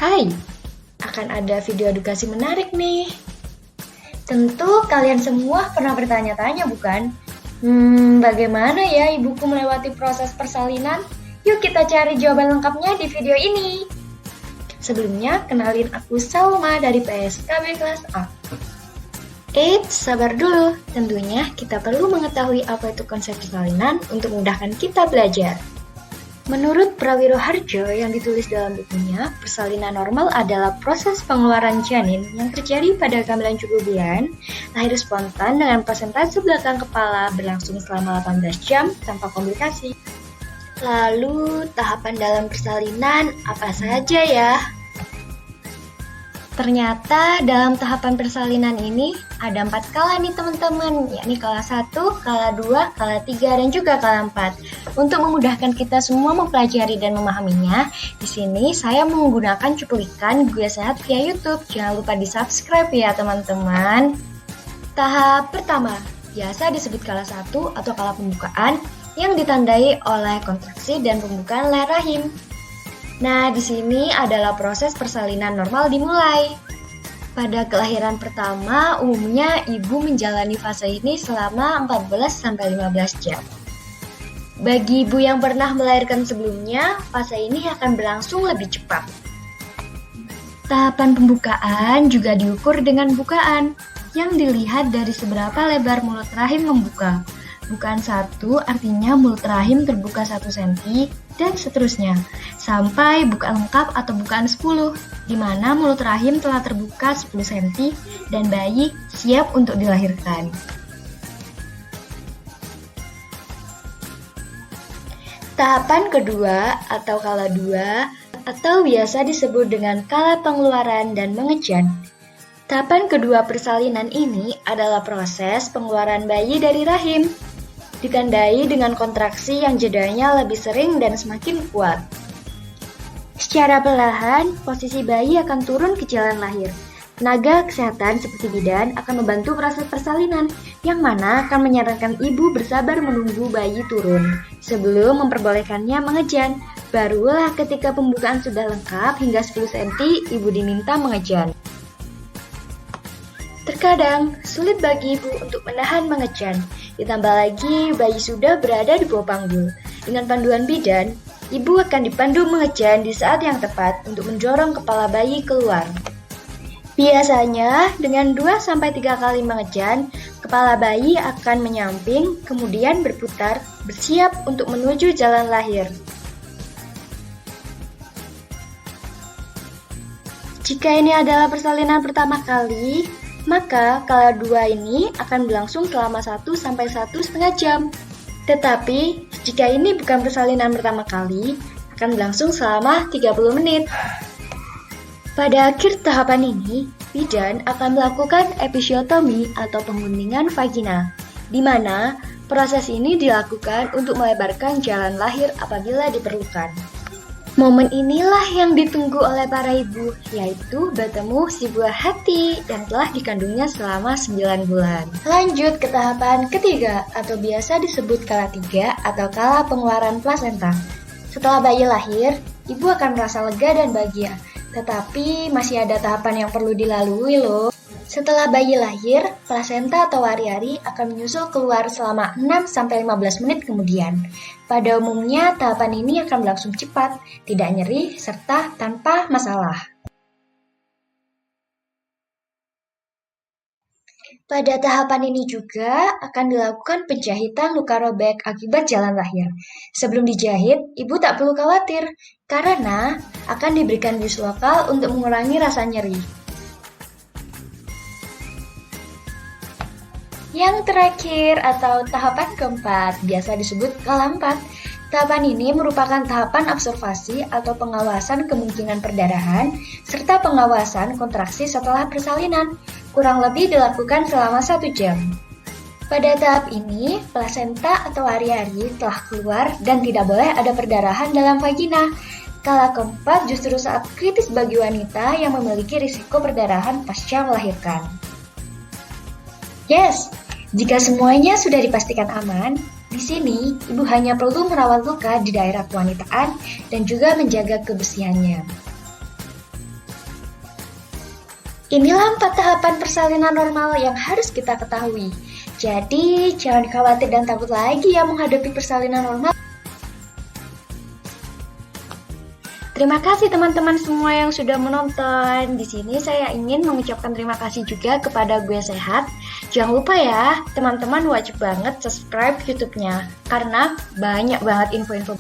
Hai, akan ada video edukasi menarik nih. Tentu kalian semua pernah bertanya-tanya bukan? Bagaimana ya ibuku melewati proses persalinan? Yuk kita cari jawaban lengkapnya di video ini. Sebelumnya, kenalin aku Salma dari PSKB kelas A. Sabar dulu. Tentunya kita perlu mengetahui apa itu konsep persalinan untuk memudahkan kita belajar. Menurut Prawiro Harjo yang ditulis dalam bukunya, persalinan normal adalah proses pengeluaran janin yang terjadi pada kehamilan 7 bulan, lahir spontan dengan persentase belakang kepala berlangsung selama 18 jam tanpa komplikasi. Lalu, tahapan dalam persalinan apa saja ya? Ternyata dalam tahapan persalinan ini ada 4 kala nih teman-teman, yakni kala 1, kala 2, kala 3, dan juga kala 4. Untuk memudahkan kita semua mempelajari dan memahaminya, di sini saya menggunakan cuplikan Gue Sehat via YouTube. Jangan lupa di-subscribe ya teman-teman. Tahap pertama, biasa disebut kala 1 atau kala pembukaan, yang ditandai oleh kontraksi dan pembukaan leher rahim. Nah, di sini adalah proses persalinan normal dimulai. Pada kelahiran pertama, umumnya ibu menjalani fase ini selama 14-15 jam. Bagi ibu yang pernah melahirkan sebelumnya, fase ini akan berlangsung lebih cepat. Tahapan pembukaan juga diukur dengan bukaan, yang dilihat dari seberapa lebar mulut rahim membuka. Bukaan 1 artinya mulut rahim terbuka 1 cm dan seterusnya, sampai bukaan lengkap atau bukaan 10, di mana mulut rahim telah terbuka 10 cm dan bayi siap untuk dilahirkan. Tahapan kedua atau kala 2 atau biasa disebut dengan kala pengeluaran dan mengejan. Tahapan kedua persalinan ini adalah proses pengeluaran bayi dari rahim. Ditandai dengan kontraksi yang jedanya lebih sering dan semakin kuat. Secara perlahan, posisi bayi akan turun ke jalan lahir. Tenaga kesehatan seperti bidan akan membantu proses persalinan, yang mana akan menyarankan ibu bersabar menunggu bayi turun, sebelum memperbolehkannya mengejan. Barulah ketika pembukaan sudah lengkap hingga 10 cm, ibu diminta mengejan. Terkadang, sulit bagi ibu untuk menahan mengejan. Ditambah lagi, bayi sudah berada di bawah panggul. Dengan panduan bidan, ibu akan dipandu mengejan di saat yang tepat untuk mendorong kepala bayi keluar. Biasanya, dengan 2-3 kali mengejan, kepala bayi akan menyamping, kemudian berputar, bersiap untuk menuju jalan lahir. Jika ini adalah persalinan pertama kali, maka kala 2 ini akan berlangsung selama 1-1,5 jam. Tetapi, jika ini bukan persalinan pertama kali, akan berlangsung selama 30 menit. Pada akhir tahapan ini, bidan akan melakukan episiotomi atau pengguntingan vagina, di mana proses ini dilakukan untuk melebarkan jalan lahir apabila diperlukan. Momen inilah yang ditunggu oleh para ibu, yaitu bertemu si buah hati yang telah dikandungnya selama 9 bulan. Lanjut ke tahapan ketiga, atau biasa disebut kala 3 atau kala pengeluaran plasenta. Setelah bayi lahir, ibu akan merasa lega dan bahagia, tetapi masih ada tahapan yang perlu dilalui loh. Setelah bayi lahir, plasenta atau ari-ari akan menyusul keluar selama 6-15 menit kemudian. Pada umumnya, tahapan ini akan berlangsung cepat, tidak nyeri, serta tanpa masalah. Pada tahapan ini juga akan dilakukan penjahitan luka robek akibat jalan lahir. Sebelum dijahit, ibu tak perlu khawatir, karena akan diberikan bius lokal untuk mengurangi rasa nyeri. Yang terakhir atau tahapan keempat, biasa disebut kala 4. Tahapan ini merupakan tahapan observasi atau pengawasan kemungkinan perdarahan, serta pengawasan kontraksi setelah persalinan, kurang lebih dilakukan selama 1 jam. Pada tahap ini, plasenta atau ari-ari telah keluar dan tidak boleh ada perdarahan dalam vagina. Kala keempat justru saat kritis bagi wanita yang memiliki risiko perdarahan pasca melahirkan. Yes! Jika semuanya sudah dipastikan aman, di sini ibu hanya perlu merawat luka di daerah kewanitaan dan juga menjaga kebersihannya. Inilah 4 tahapan persalinan normal yang harus kita ketahui. Jadi, jangan khawatir dan takut lagi ya menghadapi persalinan normal. Terima kasih teman-teman semua yang sudah menonton. Di sini saya ingin mengucapkan terima kasih juga kepada Gue Sehat. Jangan lupa ya, teman-teman wajib banget subscribe YouTube-nya karena banyak banget info-info